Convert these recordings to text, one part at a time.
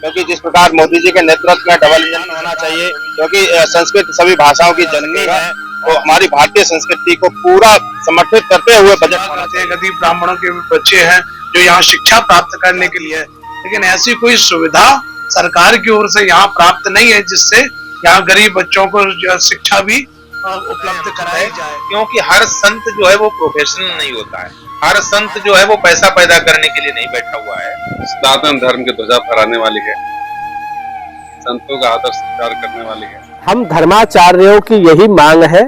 क्योंकि जिस प्रकार मोदी जी के नेतृत्व में डबल इंजन होना चाहिए, क्योंकि संस्कृत सभी भाषाओं की जननी है, तो हमारी भारतीय संस्कृति को पूरा समर्थित करते हुए बजट होना चाहिए। गरीब ब्राह्मणों के बच्चे हैं जो यहाँ शिक्षा प्राप्त करने के लिए, लेकिन ऐसी कोई सुविधा सरकार की ओर से यहाँ प्राप्त नहीं है जिससे यहाँ गरीब बच्चों को शिक्षा भी उपलब्ध कराई जाए। क्योंकि हर संत जो है वो प्रोफेशनल नहीं होता है, हर संत जो है वो पैसा पैदा करने के लिए नहीं बैठा हुआ है। सनातन धर्म की ध्वजा फहराने वाली है, संतों का आदर सत्कार करने वाली है। हम धर्माचार्यों की यही मांग है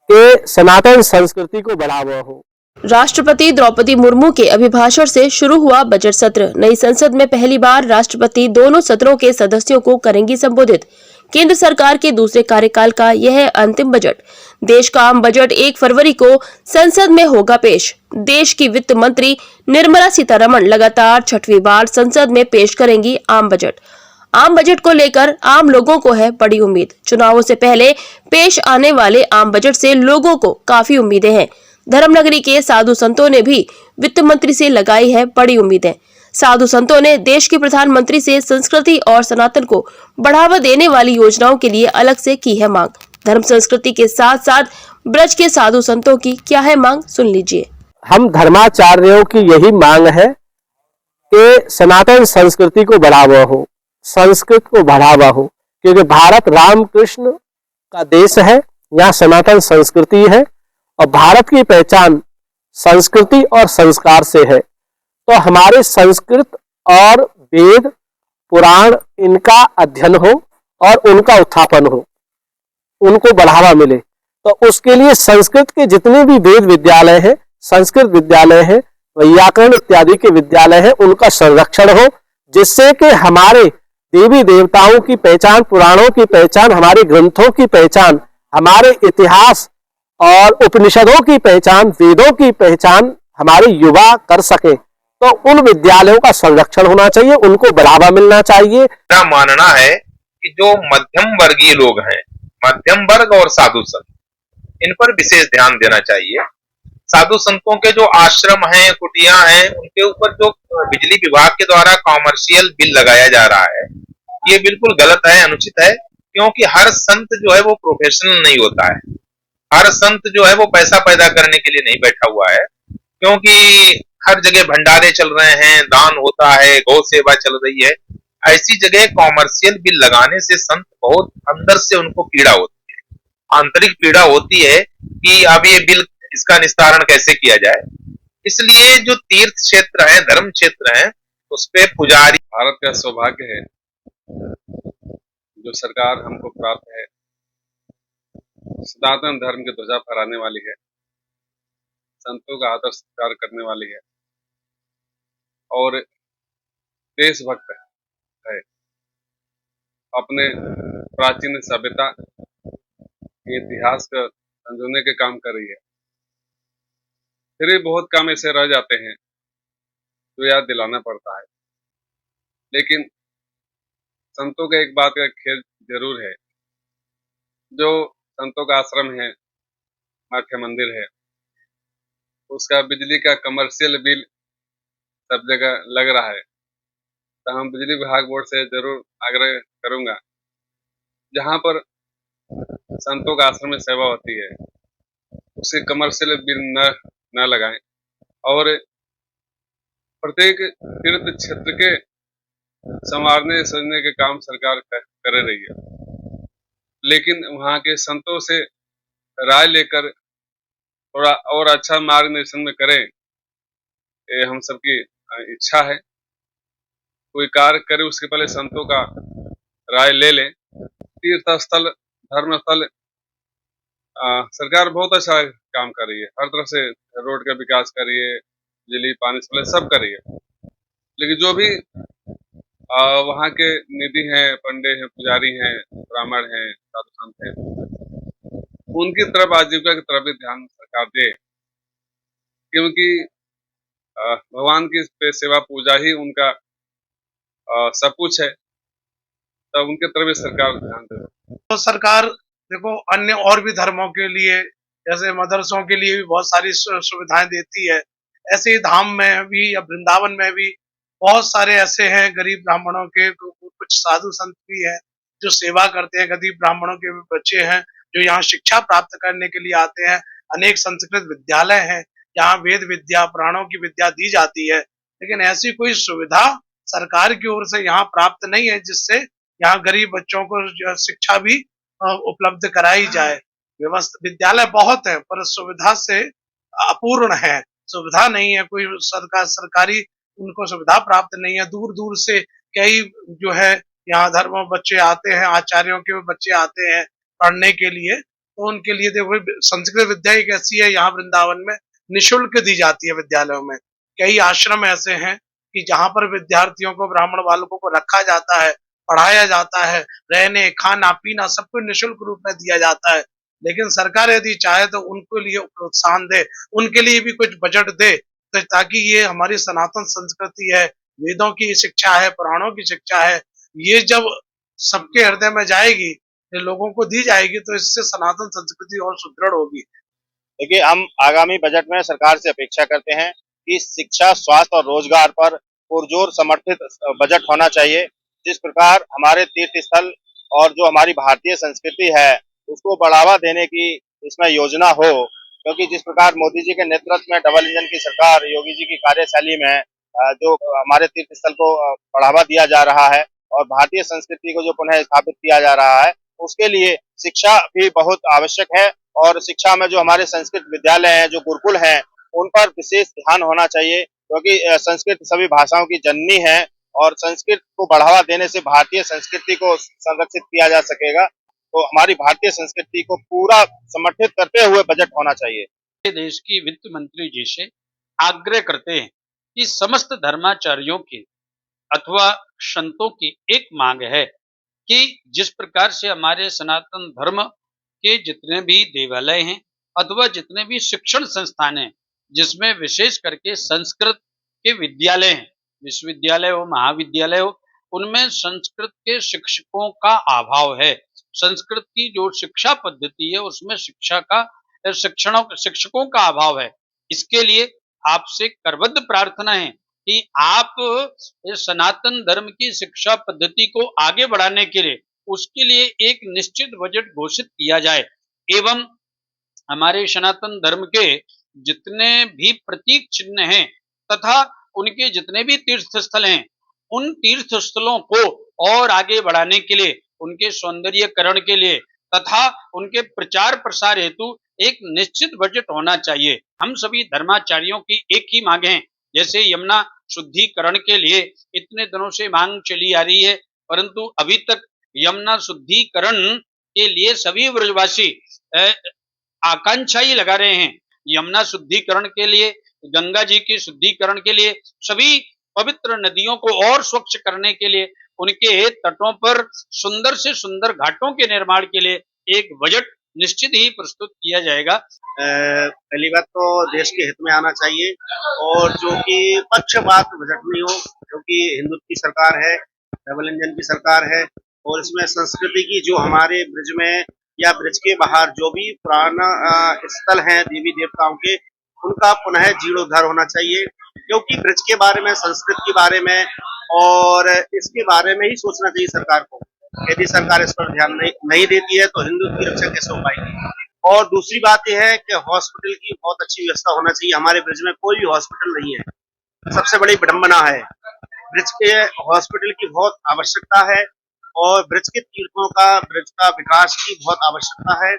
कि सनातन संस्कृति को बढ़ावा हो। राष्ट्रपति द्रौपदी मुर्मू के अभिभाषण से शुरू हुआ बजट सत्र। नई संसद में पहली बार राष्ट्रपति दोनों सदनों के सदस्यों को करेंगी संबोधित। केंद्र सरकार के दूसरे कार्यकाल का यह है अंतिम बजट। देश का आम बजट 1 फरवरी को संसद में होगा पेश। देश की वित्त मंत्री निर्मला सीतारमण लगातार 6वीं बार संसद में पेश करेंगी आम बजट। आम बजट को लेकर आम लोगों को है बड़ी उम्मीद। चुनावों से पहले पेश आने वाले आम बजट से लोगों को काफी उम्मीदें हैं। धर्मनगरी के साधु संतों ने भी वित्त मंत्री से लगाई है बड़ी उम्मीदें। साधु संतों ने देश के प्रधानमंत्री से संस्कृति और सनातन को बढ़ावा देने वाली योजनाओं के लिए अलग से की है मांग। धर्म संस्कृति के साथ साथ ब्रज के साधु संतों की क्या है मांग, सुन लीजिए। हम धर्माचार्यों की यही मांग है कि सनातन संस्कृति को बढ़ावा हो, संस्कृत को बढ़ावा हो, क्योंकि भारत रामकृष्ण का देश है, यहाँ सनातन संस्कृति है और भारत की पहचान संस्कृति और संस्कार से है। तो हमारे संस्कृत और वेद पुराण इनका अध्ययन हो और उनका उत्थापन हो, उनको बढ़ावा मिले। तो उसके लिए संस्कृत के जितने भी वेद विद्यालय हैं, संस्कृत विद्यालय हैं, व्याकरण इत्यादि के विद्यालय हैं, उनका संरक्षण हो, जिससे कि हमारे देवी देवताओं की पहचान, पुराणों की पहचान, हमारे ग्रंथों की पहचान, हमारे इतिहास और उपनिषदों की पहचान, वेदों की पहचान हमारे युवा कर सके। तो उन विद्यालयों का संरक्षण होना चाहिए, उनको बढ़ावा मिलना चाहिए। मेरा मानना है कि जो मध्यम वर्गीय लोग हैं, मध्यम वर्ग और साधु संत, इन पर विशेष ध्यान देना चाहिए। साधु संतों के जो आश्रम हैं, कुटिया हैं, उनके ऊपर जो बिजली विभाग के द्वारा कॉमर्शियल बिल लगाया जा रहा है, ये बिल्कुल गलत है, अनुचित है। क्योंकि हर संत जो है वो प्रोफेशनल नहीं होता है, हर संत जो है वो पैसा पैदा करने के लिए नहीं बैठा हुआ है। क्योंकि हर जगह भंडारे चल रहे हैं, दान होता है, गौ सेवा चल रही है, ऐसी जगह कॉमर्शियल बिल लगाने से संत बहुत अंदर से उनको पीड़ा होती है, आंतरिक पीड़ा होती है कि अब ये बिल, इसका निस्तारण कैसे किया जाए। इसलिए जो तीर्थ क्षेत्र है, धर्म क्षेत्र है, उस पे पुजारी। भारत का सौभाग्य है जो सरकार हमको प्राप्त है, सनातन धर्म की ध्वजा फहराने वाली है, संतों का आदर सत्कार करने वाली है और देशभक्त है। अपने प्राचीन सभ्यता के इतिहास का संजोने के काम कर रही है। फिर भी बहुत काम ऐसे रह जाते हैं जो याद दिलाना पड़ता है। लेकिन संतों का एक बात का खेल जरूर है, जो संतों का आश्रम है, मठ मंदिर है, उसका बिजली का कमर्शियल बिल सब जगह लग रहा है। तो हम बिजली विभाग बोर्ड से जरूर आग्रह करूंगा, जहां पर संतों का आश्रम में सेवा होती है उसे कमर्शियल बिल न लगाएं और प्रत्येक तीर्थ क्षेत्र के संवारने सजने के काम सरकार कर रही है। लेकिन वहां के संतों से राय लेकर थोड़ा और अच्छा मार्गदर्शन में करें, ये हम सबकी इच्छा है। कोई कार्य करे उसके पहले संतों का राय ले लें। तीर्थ स्थल, धर्म स्थल, सरकार बहुत अच्छा काम कर रही है, हर तरफ से रोड का विकास कर रही है, बिजली पानी सब कर रही है। लेकिन जो भी वहाँ के निधि हैं, पंडित हैं, पुजारी हैं, ब्राह्मण हैं, साधु संत हैं, उनकी तरफ, आजीविका की तरफ भी ध्यान सरकार दे, क्योंकि भगवान की सेवा पूजा ही उनका सब कुछ है। तब उनके तरफ भी सरकार ध्यान दे। तो सरकार देखो अन्य और भी धर्मों के लिए, जैसे मदरसों के लिए भी बहुत सारी सुविधाएं देती है। ऐसे ही धाम में भी या वृंदावन में भी बहुत सारे ऐसे हैं गरीब ब्राह्मणों के, कुछ साधु संत भी हैं जो सेवा करते हैं। गरीब ब्राह्मणों के भी बच्चे हैं जो यहाँ शिक्षा प्राप्त करने के लिए आते हैं। अनेक संस्कृत विद्यालय हैं, यहाँ वेद विद्या, पुराणों की विद्या दी जाती है, लेकिन ऐसी कोई सुविधा सरकार की ओर से यहाँ प्राप्त नहीं है जिससे यहाँ गरीब बच्चों को जो शिक्षा भी उपलब्ध कराई जाए। व्यवस्था विद्यालय बहुत है पर सुविधा से अपूर्ण है, सुविधा नहीं है, कोई सरकारी उनको सुविधा प्राप्त नहीं है। दूर दूर से कई जो है यहाँ धर्म बच्चे आते हैं, आचार्यों के बच्चे आते हैं पढ़ने के लिए, तो उनके लिए देखो संस्कृत विद्या एक ऐसी है यहाँ वृंदावन में निःशुल्क दी जाती है विद्यालयों में। कई आश्रम ऐसे हैं कि जहाँ पर विद्यार्थियों को, ब्राह्मण बालकों को रखा जाता है, पढ़ाया जाता है, रहने खाना पीना सब कुछ निःशुल्क रूप में दिया जाता है। लेकिन सरकार यदि चाहे तो उनके लिए प्रोत्साहन दे, उनके लिए भी कुछ बजट दे, तो ताकि ये हमारी सनातन संस्कृति है, वेदों की शिक्षा है, पुराणों की शिक्षा है, ये जब सबके हृदय में जाएगी, ये लोगों को दी जाएगी, तो इससे सनातन संस्कृति और सुदृढ़ होगी। देखिए, हम आगामी बजट में सरकार से अपेक्षा करते हैं कि शिक्षा, स्वास्थ्य और रोजगार पर पुरजोर समर्थित बजट होना चाहिए। जिस प्रकार हमारे तीर्थ स्थल और जो हमारी भारतीय संस्कृति है उसको बढ़ावा देने की इसमें योजना हो, क्योंकि जिस प्रकार मोदी जी के नेतृत्व में डबल इंजन की सरकार, योगी जी की कार्यशैली में जो हमारे तीर्थ स्थल को बढ़ावा दिया जा रहा है और भारतीय संस्कृति को जो पुनः स्थापित किया जा रहा है, उसके लिए शिक्षा भी बहुत आवश्यक है। और शिक्षा में जो हमारे संस्कृत विद्यालय हैं, जो गुरुकुल हैं, उन पर विशेष ध्यान होना चाहिए, क्योंकि संस्कृत सभी भाषाओं की जननी है और संस्कृत को बढ़ावा देने से भारतीय संस्कृति को संरक्षित किया जा सकेगा। तो हमारी भारतीय संस्कृति को पूरा समर्थित करते हुए बजट होना चाहिए। देश की वित्त मंत्री जी से आग्रह करते हैं कि समस्त धर्माचार्यों की अथवा संतों की एक मांग है कि जिस प्रकार से हमारे सनातन धर्म के जितने भी देवालय हैं अथवा जितने भी शिक्षण संस्थान हैं, जिसमें विशेष करके संस्कृत के विद्यालय हैं, विश्वविद्यालय हो, महाविद्यालय हो, उनमें संस्कृत के शिक्षकों का अभाव है। संस्कृत की जो शिक्षा पद्धति है उसमें शिक्षकों का अभाव है। इसके लिए आपसे करबद्ध प्रार्थना है कि आप सनातन धर्म की शिक्षा पद्धति को आगे बढ़ाने के लिए उसके लिए एक निश्चित बजट घोषित किया जाए एवं हमारे सनातन धर्म के जितने भी प्रतीक चिन्ह हैं तथा उनके जितने भी तीर्थ स्थल हैं, उन तीर्थ स्थलों को और आगे बढ़ाने के लिए, उनके सौंदर्यकरण के लिए तथा उनके प्रचार प्रसार हेतु एक निश्चित बजट होना चाहिए। हम सभी धर्माचार्यों की एक ही मांग है। जैसे यमुना शुद्धिकरण के लिए इतने दिनों से मांग चली आ रही है, परंतु अभी तक यमुना शुद्धिकरण के लिए सभी ब्रजवासी आकांक्षा ही लगा रहे हैं। यमुना शुद्धिकरण के लिए, गंगा जी की शुद्धिकरण के लिए, सभी पवित्र नदियों को और स्वच्छ करने के लिए, उनके तटों पर सुंदर से सुंदर घाटों के निर्माण के लिए एक बजट निश्चित ही प्रस्तुत किया जाएगा। पहली बात तो देश के हित में आना चाहिए और जो कि पक्षपात बजट नहीं हो, क्योंकि हिंदुत्व की सरकार है, डबल इंजन की सरकार है और इसमें संस्कृति की जो हमारे ब्रिज में या ब्रिज के बाहर जो भी पुराना स्थल हैं देवी देवताओं के, उनका पुनः जीर्णोद्धार होना चाहिए। क्योंकि ब्रिज के बारे में, संस्कृत के बारे में और इसके बारे में ही सोचना चाहिए सरकार को। यदि सरकार इस पर ध्यान नहीं देती है तो हिंदुत्व की रक्षा कैसे हो पाएगी। और दूसरी बात यह है कि हॉस्पिटल की बहुत अच्छी व्यवस्था होना चाहिए। हमारे ब्रिज में कोई भी हॉस्पिटल नहीं है, सबसे बड़ी विडंबना है। ब्रिज के हॉस्पिटल की बहुत आवश्यकता है और ब्रिज के तीर्थों का, ब्रिज का विकास की बहुत आवश्यकता है।